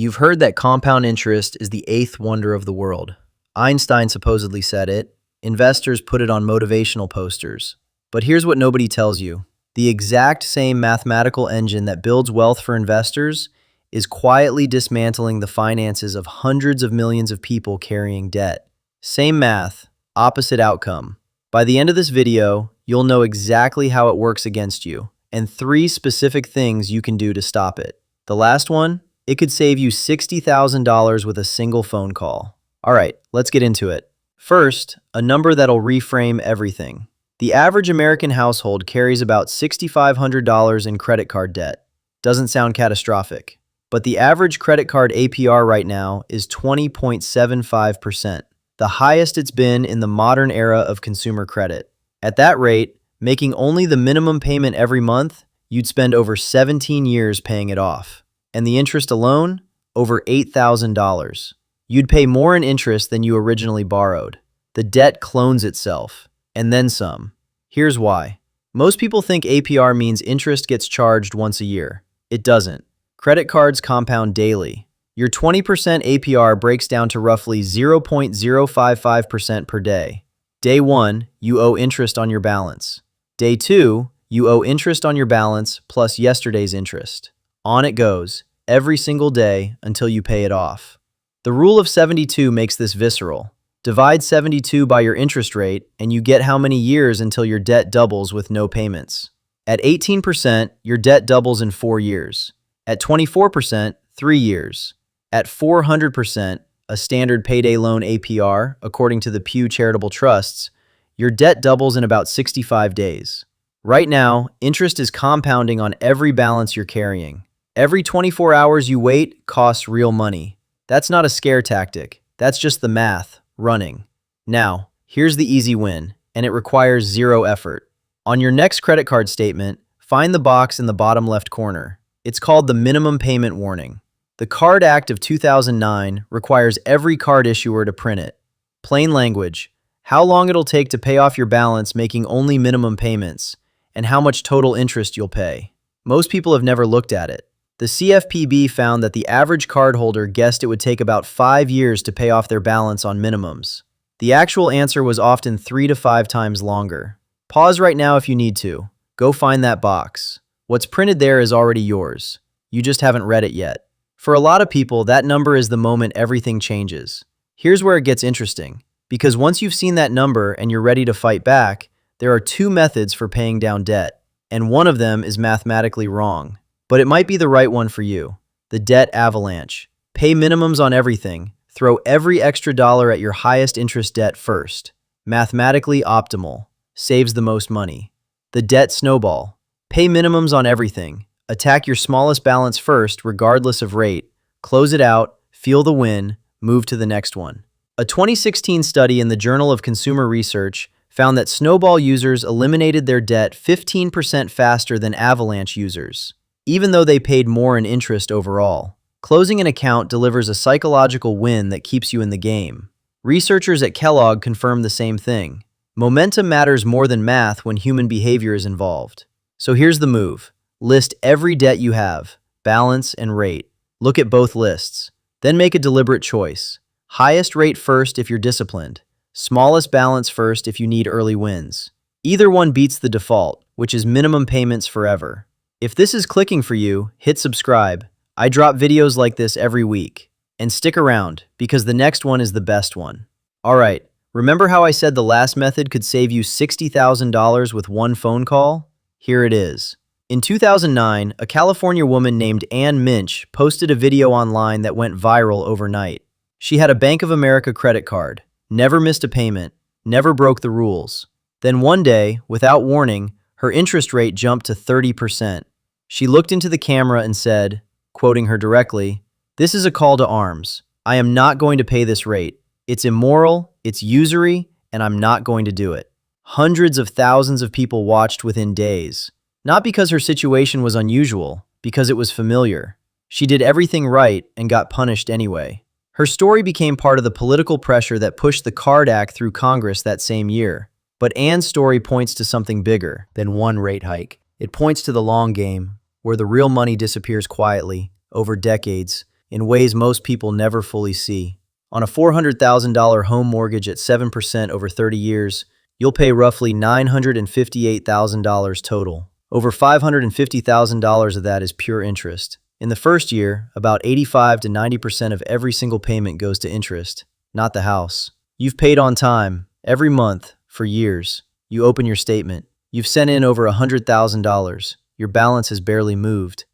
You've heard that compound interest is the eighth wonder of the world. Einstein supposedly said it. Investors put it on motivational posters. But here's what nobody tells you. The exact same mathematical engine that builds wealth for investors is quietly dismantling the finances of hundreds of millions of people carrying debt. Same math, opposite outcome. By the end of this video, you'll know exactly how it works against you and 3 specific things you can do to stop it. The last one? It could save you $60,000 with a single phone call. All right, let's get into it. First, a number that'll reframe everything. The average American household carries about $6,500 in credit card debt. Doesn't sound catastrophic, but the average credit card APR right now is 20.75%, the highest it's been in the modern era of consumer credit. At that rate, making only the minimum payment every month, you'd spend over 17 years paying it off. And the interest alone? Over $8,000. You'd pay more in interest than you originally borrowed. The debt clones itself, and then some. Here's why. Most people think APR means interest gets charged once a year. It doesn't. Credit cards compound daily. Your 20% APR breaks down to roughly 0.055% per day. Day 1, you owe interest on your balance. Day 2, you owe interest on your balance plus yesterday's interest. On it goes, every single day until you pay it off. The rule of 72 makes this visceral. Divide 72 by your interest rate, and you get how many years until your debt doubles with no payments. At 18%, your debt doubles in 4 years. At 24%, 3 years. At 400%, a standard payday loan APR, according to the Pew Charitable Trusts, your debt doubles in about 65 days. Right now, interest is compounding on every balance you're carrying. Every 24 hours you wait costs real money. That's not a scare tactic. That's just the math, running. Now, here's the easy win, and it requires 0 effort. On your next credit card statement, find the box in the bottom left corner. It's called the minimum payment warning. The Card Act of 2009 requires every card issuer to print it. Plain language, how long it'll take to pay off your balance making only minimum payments, and how much total interest you'll pay. Most people have never looked at it. The CFPB found that the average cardholder guessed it would take about 5 years to pay off their balance on minimums. The actual answer was often 3 to 5 times longer. Pause right now if you need to. Go find that box. What's printed there is already yours. You just haven't read it yet. For a lot of people, that number is the moment everything changes. Here's where it gets interesting. Because once you've seen that number and you're ready to fight back, there are 2 methods for paying down debt, and one of them is mathematically wrong. But it might be the right one for you. The debt avalanche. Pay minimums on everything. Throw every extra dollar at your highest interest debt first. Mathematically optimal. Saves the most money. The debt snowball. Pay minimums on everything. Attack your smallest balance first, regardless of rate. Close it out, feel the win, move to the next one. A 2016 study in the Journal of Consumer Research found that Snowball users eliminated their debt 15% faster than Avalanche users, even though they paid more in interest overall. Closing an account delivers a psychological win that keeps you in the game. Researchers at Kellogg confirm the same thing. Momentum matters more than math when human behavior is involved. So here's the move. List every debt you have, balance and rate. Look at both lists. Then make a deliberate choice. Highest rate first if you're disciplined. Smallest balance first if you need early wins. Either one beats the default, which is minimum payments forever. If this is clicking for you, hit subscribe. I drop videos like this every week. And stick around, because the next one is the best one. Alright, remember how I said the last method could save you $60,000 with one phone call? Here it is. In 2009, a California woman named Ann Minch posted a video online that went viral overnight. She had a Bank of America credit card, never missed a payment, never broke the rules. Then one day, without warning, her interest rate jumped to 30%. She looked into the camera and said, quoting her directly, "This is a call to arms. I am not going to pay this rate. It's immoral, it's usury, and I'm not going to do it." Hundreds of thousands of people watched within days. Not because her situation was unusual, because it was familiar. She did everything right and got punished anyway. Her story became part of the political pressure that pushed the Card Act through Congress that same year. But Ann's story points to something bigger than one rate hike. It points to the long game, where the real money disappears quietly, over decades, in ways most people never fully see. On a $400,000 home mortgage at 7% over 30 years, you'll pay roughly $958,000 total. Over $550,000 of that is pure interest. In the first year, about 85 to 90% of every single payment goes to interest, not the house. You've paid on time, every month, for years. You open your statement. You've sent in over $100,000. Your balance has barely moved.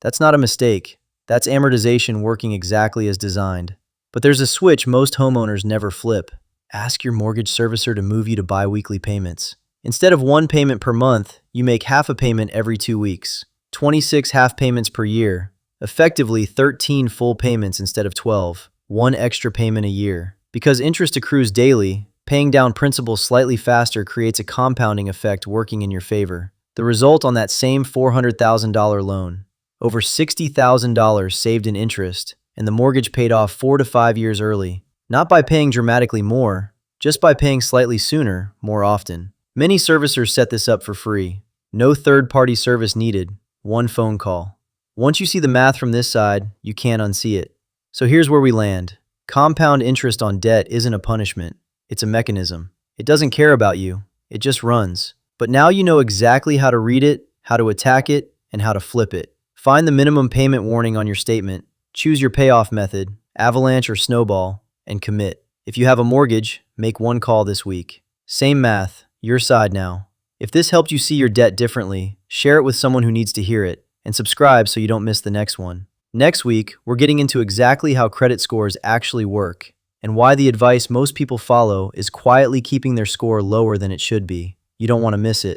That's not a mistake. That's amortization working exactly as designed. But there's a switch most homeowners never flip. Ask your mortgage servicer to move you to bi-weekly payments. Instead of one payment per month, you make half a payment every 2 weeks. 26 half payments per year. Effectively 13 full payments instead of 12. One extra payment a year. Because interest accrues daily, paying down principal slightly faster creates a compounding effect working in your favor. The result on that same $400,000 loan. Over $60,000 saved in interest, and the mortgage paid off 4 to 5 years early. Not by paying dramatically more, just by paying slightly sooner, more often. Many servicers set this up for free. No third-party service needed, one phone call. Once you see the math from this side, you can't unsee it. So here's where we land. Compound interest on debt isn't a punishment, it's a mechanism. It doesn't care about you, it just runs. But now you know exactly how to read it, how to attack it, and how to flip it. Find the minimum payment warning on your statement, choose your payoff method, Avalanche or Snowball, and commit. If you have a mortgage, make one call this week. Same math, your side now. If this helped you see your debt differently, share it with someone who needs to hear it, and subscribe so you don't miss the next one. Next week, we're getting into exactly how credit scores actually work, and why the advice most people follow is quietly keeping their score lower than it should be. You don't want to miss it.